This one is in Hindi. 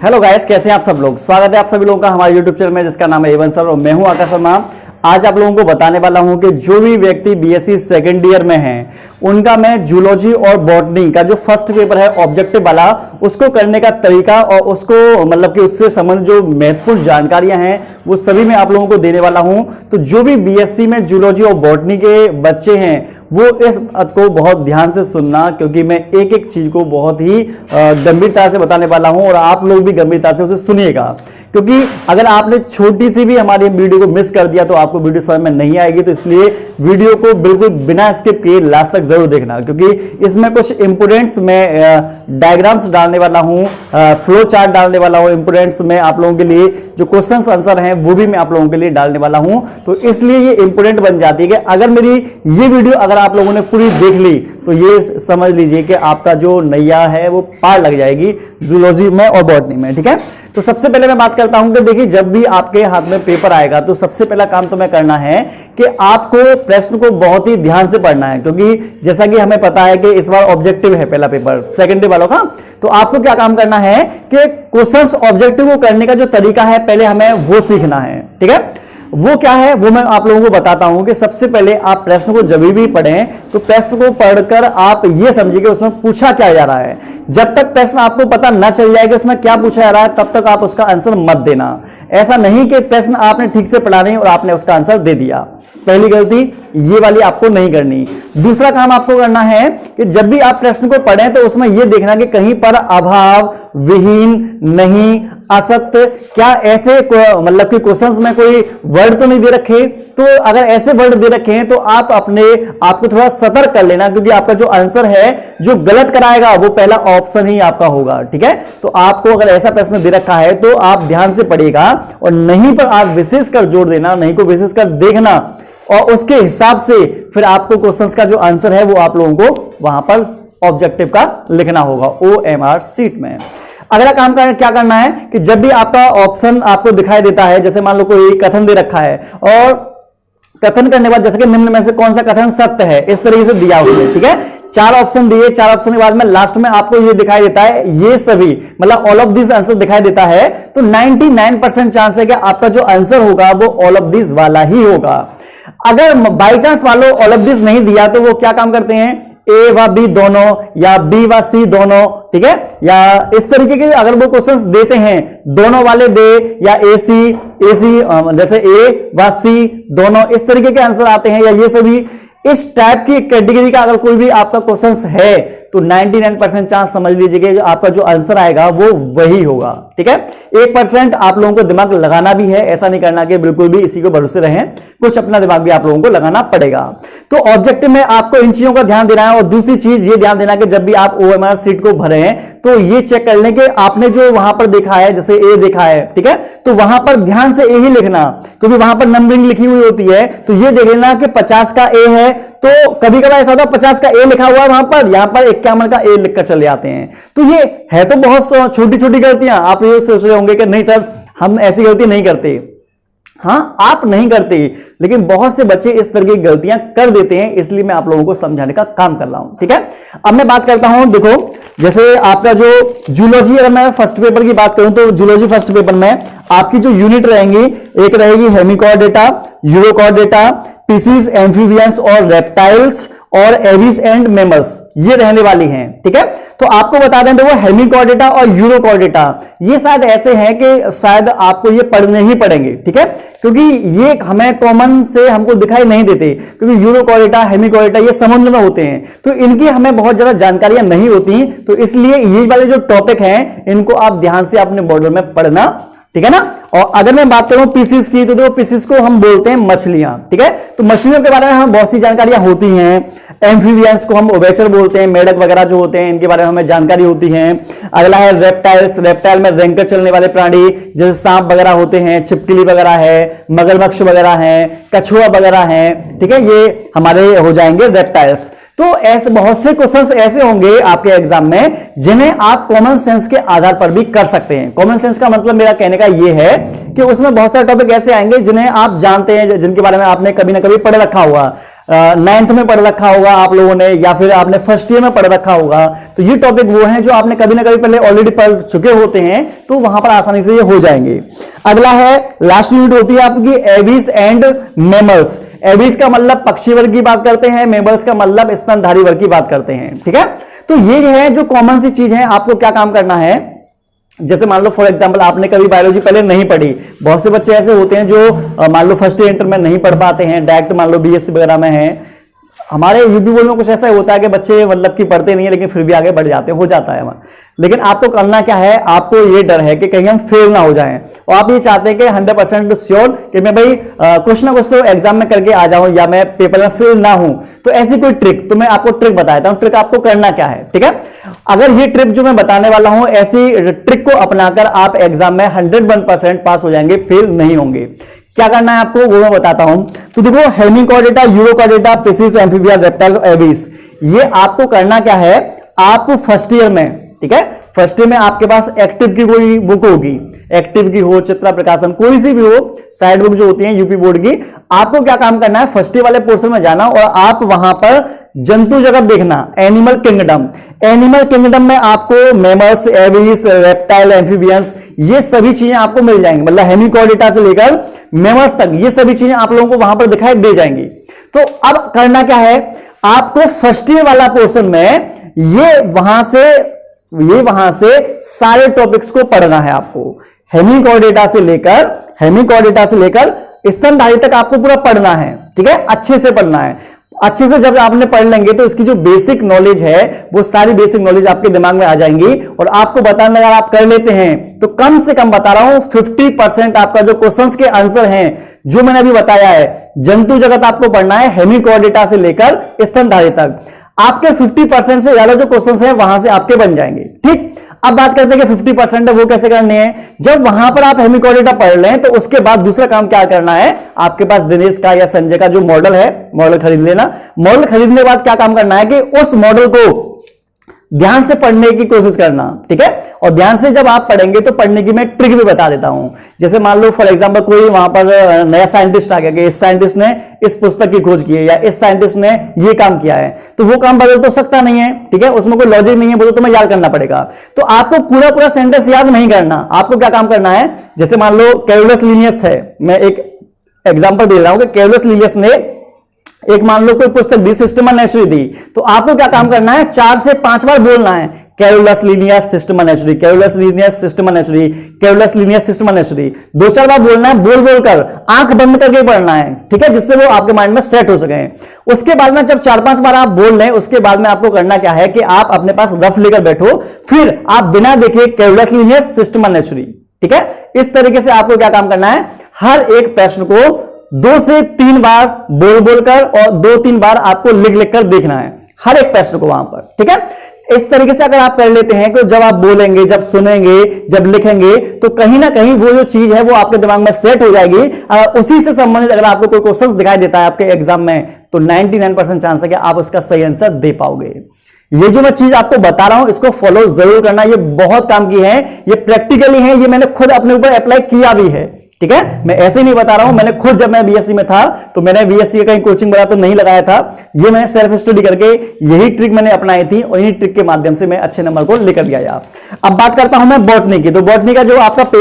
हेलो गाइस, कैसे हैं आप सब लोग। स्वागत है आप सभी लोगों का हमारे यूट्यूब चैनल में जिसका नाम है एवन सर और मैं हूं आकाश शर्मा। आज आप लोगों को बताने वाला हूं कि जो भी व्यक्ति बीएससी सेकेंड ईयर में हैं उनका मैं जूलॉजी और बॉटनी का जो फर्स्ट पेपर है ऑब्जेक्टिव वाला उसको करने का तरीका और उसको मतलब कि उससे संबंधित जो महत्वपूर्ण जानकारियां हैं वो सभी मैं आप लोगों को देने वाला हूं। तो जो भी बीएससी में जूलॉजी और बॉटनी के बच्चे हैं वो इस बात को बहुत ध्यान से सुनना, क्योंकि मैं एक एक चीज को बहुत ही गंभीरता से बताने वाला हूं और आप लोग भी गंभीरता से उसे सुनिएगा, क्योंकि अगर आपने छोटी सी भी हमारी वीडियो को मिस कर दिया तो आपको वीडियो समझ में नहीं आएगी। तो इसलिए वीडियो को बिल्कुल बिना स्किप किए लास्ट तक जरूर देखना, क्योंकि इसमें कुछ इंपोर्टेंट्स में डायग्राम्स डालने वाला हूं, फ्लो चार्ट डालने वाला हूं, इंपोर्टेंट्स में आप लोगों के लिए जो क्वेश्चंस आंसर हैं वो भी मैं आप लोगों के लिए डालने वाला हूं। तो इसलिए ये इंपोर्टेंट बन जाती है कि अगर मेरी ये वीडियो अगर आप लोगों ने पूरी देख ली तो ये समझ लीजिए कि आपका जो नैया है वो पार लग जाएगी जूलॉजी में और बॉटनी में। ठीक है, तो सबसे पहले मैं बात करता हूं कि देखिए, जब भी आपके हाथ में पेपर आएगा तो सबसे पहला काम तो मैं करना है कि आपको प्रश्न को बहुत ही ध्यान से पढ़ना है, क्योंकि जैसा कि हमें पता है कि इस बार ऑब्जेक्टिव है पहला पेपर सेकेंडरी वालों का। तो आपको क्या काम करना है कि क्वेश्चंस ऑब्जेक्टिव को करने का जो तरीका है पहले हमें वो सीखना है। ठीक है, वो क्या है वो मैं आप लोगों को बताता हूं कि सबसे पहले आप प्रश्न को जब भी पढ़ें तो प्रश्न को पढ़कर आप ये समझिए कि उसमें पूछा क्या जा रहा है। जब तक प्रश्न आपको पता न चल जाए कि उसमें क्या पूछा जा रहा है तब तक आप उसका आंसर मत देना। ऐसा नहीं कि प्रश्न आपने ठीक से पढ़ा नहीं और आपने उसका आंसर दे दिया, पहली गलती ये वाली आपको नहीं करनी। दूसरा काम आपको करना है कि जब भी आप प्रश्न को पढ़ें तो उसमें यह देखना कि कहीं पर अभाव, विहीन, नहीं, असत्य, क्या ऐसे मतलब कि क्वेश्चंस में कोई वर्ड तो नहीं दे रखे। तो अगर ऐसे वर्ड दे रखे हैं तो आप अपने आपको थोड़ा सतर्क कर लेना, क्योंकि आपका जो आंसर है जो गलत कराएगा वो पहला ऑप्शन ही आपका होगा। ठीक है, तो आपको अगर ऐसा प्रश्न दे रखा है तो आप ध्यान से पढ़िएगा और नहीं पर आप विशेष कर जोर देना, नहीं को विशेष कर देखना और उसके हिसाब से फिर आपको क्वेश्चंस का जो आंसर है वो आप लोगों को वहां पर ऑब्जेक्टिव का लिखना होगा OMR सीट में। अगला काम क्या करना है कि जब भी आपका ऑप्शन आपको दिखाई देता है, जैसे मान लो कोई कथन दे रखा है और कथन करने के बाद जैसे कि निम्न में से कौन सा कथन सत्य है, इस तरीके से दिया उसने। ठीक है, 4 ऑप्शन दिए, 4 ऑप्शन के बाद में लास्ट में आपको ये दिखाई देता है ये सभी मतलब ऑल ऑफ दिस आंसर दिखाई देता है, तो 99% चांस है कि आपका जो आंसर होगा वो ऑल ऑफ दिस वाला ही होगा। अगर बाई चांस वालों ऑल ऑफ दिस नहीं दिया तो वो क्या काम करते हैं, ए व बी दोनों या बी व सी दोनों। ठीक है, या इस तरीके के अगर वो क्वेश्चंस देते हैं दोनों वाले दे या ए सी जैसे ए व सी दोनों, इस तरीके के आंसर आते हैं या ये सभी इस टाइप की कैटेगरी का अगर कोई भी आपका क्वेश्चंस है तो 99% चांस समझ लीजिए कि आपका जो आंसर आएगा वो वही होगा। ठीक है, 1% आप लोगों को दिमाग लगाना भी है, ऐसा नहीं करना कि बिल्कुल भी इसी को भरोसे रहें, कुछ अपना दिमाग भी आप लोगों को लगाना पड़ेगा। तो ऑब्जेक्टिव में आपको इन चीजों का ध्यान देना है। और दूसरी चीज ये ध्यान देना कि जब भी आप OMR सीट को भरें तो ये चेक कर लें कि आपने जो वहां पर देखा है, जैसे ए देखा है, ठीक है, तो वहां पर ध्यान से ए ही लिखना, क्योंकि वहां पर नंबरिंग लिखी हुई होती है। तो ये देख लेना कि 50 का ए है तो कभी कभार ऐसा होता है 50 का ए लिखा हुआ है वहां पर, यहां पर 51 का ए लिखकर चले आते हैं। तो ये है तो बहुत छोटी छोटी गलतियां, आप ये सोच रहे होंगे कि नहीं सर हम ऐसी गलती नहीं करते। हां, आप नहीं करते, लेकिन बहुत से बच्चे इस तरह की गलतियां कर देते हैं, इसलिए मैं आप लोगों को समझाने का काम कर रहा हूं। ठीक है, अब मैं बात करता हूं, देखो जैसे आपका जो जूलॉजी, अगर मैं फर्स्ट पेपर की बात करूं तो जूलॉजी फर्स्ट पेपर में आपकी जो यूनिट रहेंगी, एक रहेगी हेमिकॉर्डेटा, यूरोकॉर्डेटा, स्पीसीज, एम्फीबियंस और रेप्टाइल्स और एविस एंड मैमल्स, ये रहने वाली हैं। ठीक है, तो आपको बता दें तो वो हेमिकॉर्डेटा और यूरोकॉर्डेटा ये शायद ऐसे हैं कि शायद आपको ये पढ़ने ही पड़ेंगे। ठीक है, क्योंकि ये हमें कॉमन से हमको दिखाई नहीं देते, क्योंकि यूरोकॉर्डेटा, हेमिकॉर्डेटा ये समुद्र में होते हैं, तो इनकी हमें बहुत ज्यादा जानकारियां नहीं होती। तो इसलिए ये वाले जो टॉपिक हैं इनको आप ध्यान से अपने बॉर्डर में पढ़ना। ठीक है ना। और अगर मैं बात करूं पीसीस की तो पीसीस को हम बोलते हैं मछलियां। ठीक है, तो मछलियों के बारे में हमें बहुत सी जानकारियां होती हैं। एम्फीबियंस को हम ओवेचर बोलते हैं, मेढक वगैरह जो होते हैं इनके बारे में हमें जानकारी होती है। अगला है रेप्टाइल्स, रेप्टाइल में रेंगकर चलने वाले प्राणी जैसे सांप वगैरह होते हैं, छिपकली वगैरह है, मगरमच्छ वगैरह है, कछुआ वगैरह है। ठीक है, ये हमारे हो जाएंगे रेप्टाइल्स। तो ऐसे बहुत से क्वेश्चंस ऐसे होंगे आपके एग्जाम में जिन्हें आप कॉमन सेंस के आधार पर भी कर सकते हैं। कॉमन सेंस का मतलब मेरा कहने का यह है कि उसमें बहुत सारे टॉपिक ऐसे आएंगे जिन्हें आप जानते हैं, जिनके बारे में आपने कभी ना कभी पढ़ रखा हुआ। नाइन्थ में पढ़ रखा होगा आप लोगों ने, या फिर आपने फर्स्ट ईयर में पढ़ रखा होगा, तो ये टॉपिक वो हैं जो आपने कभी ना कभी पहले ऑलरेडी पढ़ चुके होते हैं, तो वहां पर आसानी से ये हो जाएंगे। अगला है, लास्ट यूनिट होती है आपकी एविस एंड मेमल्स। एविस का मतलब पक्षी वर्ग की बात करते हैं, मेमल्स का मतलब स्तनधारी वर्ग की बात करते हैं, ठीक है। तो ये है जो कॉमन सी चीज है, आपको क्या काम करना है, जैसे मान लो फॉर एग्जांपल आपने कभी बायोलॉजी पहले नहीं पढ़ी, बहुत से बच्चे ऐसे होते हैं जो मान लो फर्स्ट ईयर इंटर में नहीं पढ़ पाते हैं, डायरेक्ट मान लो बीएससी वगैरह में है। हमारे यूपी बोर्ड में कुछ ऐसा होता है कि बच्चे मतलब कि पढ़ते नहीं है लेकिन फिर भी आगे बढ़ जाते हैं, हो जाता है। लेकिन आपको करना क्या है, आपको ये डर है कि कहीं हम फेल ना हो जाएं, और आप ये चाहते हैं कि 100% श्योर कि मैं भाई कुछ ना कुछ तो एग्जाम में करके आ जाऊं या मैं पेपर में फेल ना हूं। तो ऐसी कोई ट्रिक, तो मैं आपको ट्रिक बताता हूं, ट्रिक आपको करना क्या है, ठीक है। अगर ये ट्रिक जो मैं बताने वाला हूं, ऐसी ट्रिक को अपनाकर आप एग्जाम में 101% पास हो जाएंगे, फेल नहीं होंगे। क्या करना है आपको वो मैं बताता हूं। तो देखो, hemichordata, urochordata, pisces, amphibia, reptile, aves, ये आपको करना क्या है, आप फर्स्ट ईयर में, ठीक है, फर्स्ट ईयर में आपके पास एक्टिव की कोई बुक होगी, एक्टिव की हो, चित्रा प्रकाशन, कोई सी भी हो, साइड बुक जो होती है यूपी बोर्ड की, आपको क्या काम करना है, फर्स्ट ईयर वाले पोर्शन में जाना और आप वहां पर जंतु जगत देखना, एनिमल किंगडम। एनिमल किंगडम में आपको मेमल्स, एविस, रेप्टाइल, एम्फीबियंस, ये सभी चीजें आपको मिल जाएंगी, मतलब हेमिकॉर्डेटा से लेकर मेमल्स तक ये सभी चीजें आप लोगों को वहां पर दिखाई दे जाएंगी। तो अब करना क्या है, आपको फर्स्ट ईयर वाला पोर्शन में ये वहां से सारे टॉपिक्स को पढ़ना है आपको, हेमिकॉर्डेटा से लेकर स्तनधारी तक आपको पूरा पढ़ना है, ठीक है, अच्छे से पढ़ना है। अच्छे से जब आपने पढ़ लेंगे तो इसकी जो बेसिक नॉलेज है वो सारी बेसिक नॉलेज आपके दिमाग में आ जाएंगी, और आपको बताने अगर आप कर लेते हैं तो कम से कम बता रहा हूं 50% आपका जो क्वेश्चंस के आंसर हैं जो मैंने अभी बताया है, जंतु जगत आपको पढ़ना है हेमिकॉर्डेटा से लेकर स्तनधारी तक, आपके 50% से ज्यादा जो क्वेश्चंस हैं वहां से आपके बन जाएंगे, ठीक। अब बात करते हैं कि 50% है वो कैसे करने हैं। जब वहां पर आप हेमिकॉर्डेटा पढ़ लें तो उसके बाद दूसरा काम क्या करना है, आपके पास दिनेश का या संजय का जो मॉडल है, मॉडल खरीद लेना। मॉडल खरीदने के बाद क्या काम करना है कि उस मॉडल को ध्यान से पढ़ने की कोशिश करना, ठीक है। और ध्यान से जब आप पढ़ेंगे तो पढ़ने की मैं ट्रिक भी बता देता हूं। जैसे मान लो फॉर एग्जांपल कोई वहां पर नया साइंटिस्ट आ गया कि इस साइंटिस्ट ने इस पुस्तक की खोज की है या इस साइंटिस्ट ने ये काम किया है, तो वो काम बदल तो सकता नहीं है, ठीक है, उसमें कोई लॉजिक नहीं है, वो तो तुम्हें याद करना पड़ेगा। तो आपको पूरा सेंटेंस याद नहीं करना, आपको क्या काम करना है, जैसे मान लो कैरोलस लीनियस है, मैं एक एग्जाम्पल दे रहा हूं कि कैरोलस लीनियस ने एक मान लो कोई पुस्तक दी, सिस्टमा नेचुरी दी, तो आपको क्या काम करना है, 4 से 5 बार बोलना है, Carolus Linnaeus Systema नेचुरी, Carolus Linnaeus Systema नेचुरी, Carolus Linnaeus Systema नेचुरी, 2-4 बार बोलना है, बोल कर आंख बंद करके पढ़ना है, ठीक है, जिससे वो आपके माइंड में सेट हो सके। उसके बाद में जब 4-5 बार आप बोल लें, उसके बाद में आपको करना क्या है कि आप अपने पास रफ लेकर बैठो, फिर आप बिना देखे कैरोलस लीनियस सिस्टमा नेचुरी, ठीक है। इस तरीके से आपको क्या काम करना है, हर एक प्रश्न को 2 से 3 बार बोल कर और 2-3 बार आपको लिख कर देखना है, हर एक प्रश्न को वहां पर, ठीक है। इस तरीके से अगर आप कर लेते हैं कि जब आप बोलेंगे, जब सुनेंगे, जब लिखेंगे, तो कहीं ना कहीं वो जो चीज है वो आपके दिमाग में सेट हो जाएगी। उसी से संबंधित अगर आपको कोई क्वेश्चन दिखाई देता है आपके एग्जाम में, तो 99% चांस है कि आप उसका सही आंसर दे पाओगे। ये जो मैं चीज आपको बता रहा हूं इसको फॉलो जरूर करना, ये बहुत काम की है, ये प्रैक्टिकली है, ये मैंने खुद अपने ऊपर अप्लाई किया भी है, ठीक है। मैं ऐसे ही नहीं बता रहा हूं, मैंने खुद जब मैं बीएससी में था तो मैंने बीएससी का कहीं कोचिंग वगैरह तो नहीं लगाया था, ये मैंने सेल्फ स्टडी करके यही ट्रिक मैंने अपनाई थी और इन्हीं ट्रिक के माध्यम से मैं अच्छे नंबर को लेकर गया। अब बात करता हूं मैं बॉटनी की। तो बॉटनी का जो आपका